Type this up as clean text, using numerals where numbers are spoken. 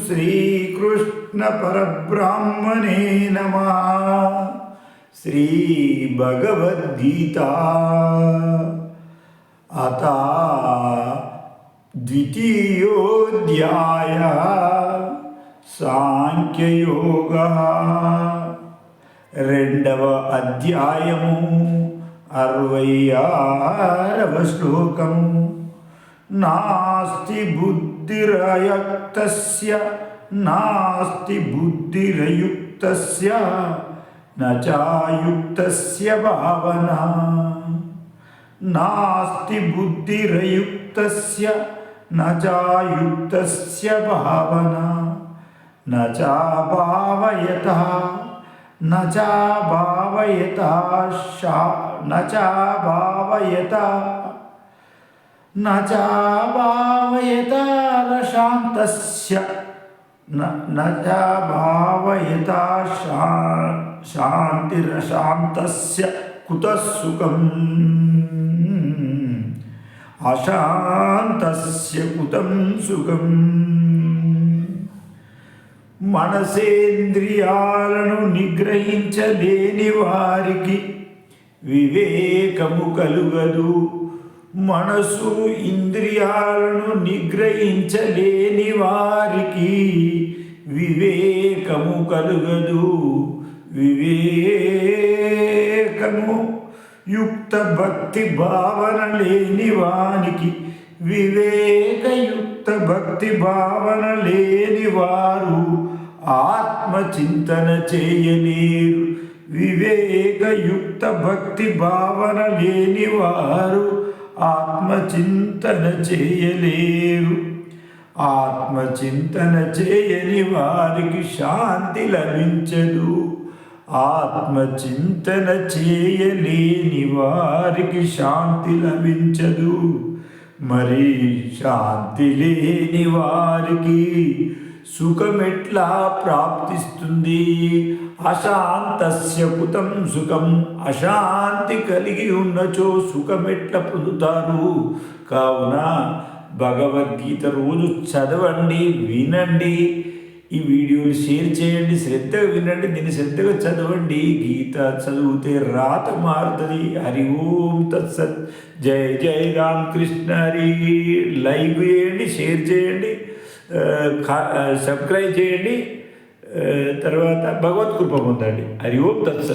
श्रीकृष्ण परब्रह्मणे नमः। श्री भगवद्गीता अथ द्वितीयोऽध्यायः सांख्ययोगः। రెండవ అధ్యాయము 66వ శ్లోకం. నాస్తి బుద్ధిరయుక్తస్య నాస్తి బుద్ధిరయుక్తస్య నచాయుక్తస్య భావనా. నాస్తి బుద్ధిరయుక్తస్య నచాయుక్తస్య భావనా. నచా భావయతః నచా భావయత శాంతస్య నచా భావయత శాంతిరశాంతస్య కుతః సుఖం అశాంతస్య కుతం సుఖం. మనసేంద్రియాలను నిగ్రహించలేని వారికి వివేకము కలుగదు. మనసు ఇంద్రియాలను నిగ్రహించలేని వారికి వివేకము కలుగదు. వివేకము యుక్త భక్తి భావన లేని వానికి వివేకయుక్త భక్తి భావన లేని వారు ఆత్మచింతన చేయలేరు. వివేకయుక్త భక్తి భావన లేని వారు ఆత్మచింతన చేయలేరు. ఆత్మచింతన చేయని వారికి శాంతి లభించదు. ఆత్మచింతన చేయలేని వారికి శాంతి లభించదు. మరి శాంతి లేని వారికి సుఖమెట్లా ప్రాప్తిస్తుంది? అశాంతస్య కుతం సుఖం. అశాంతి కలిగి ఉన్నచో సుఖమెట్లా పొందుతారు? కావున భగవద్గీత రోజు చదవండి, వినండి. ఈ వీడియోని షేర్ చేయండి, శ్రద్ధగా వినండి, దీన్ని శ్రద్ధగా చదవండి. గీత చదివితే రాత మారుతుంది. హరి ఓం తత్సత్. జై జై రామకృష్ణ హరి. లైక్ చేయండి, షేర్ చేయండి, సబ్స్క్రైబ్ చేయండి. తర్వాత భగవత్ కృప పొందండి. హరి ఓం తత్సత్.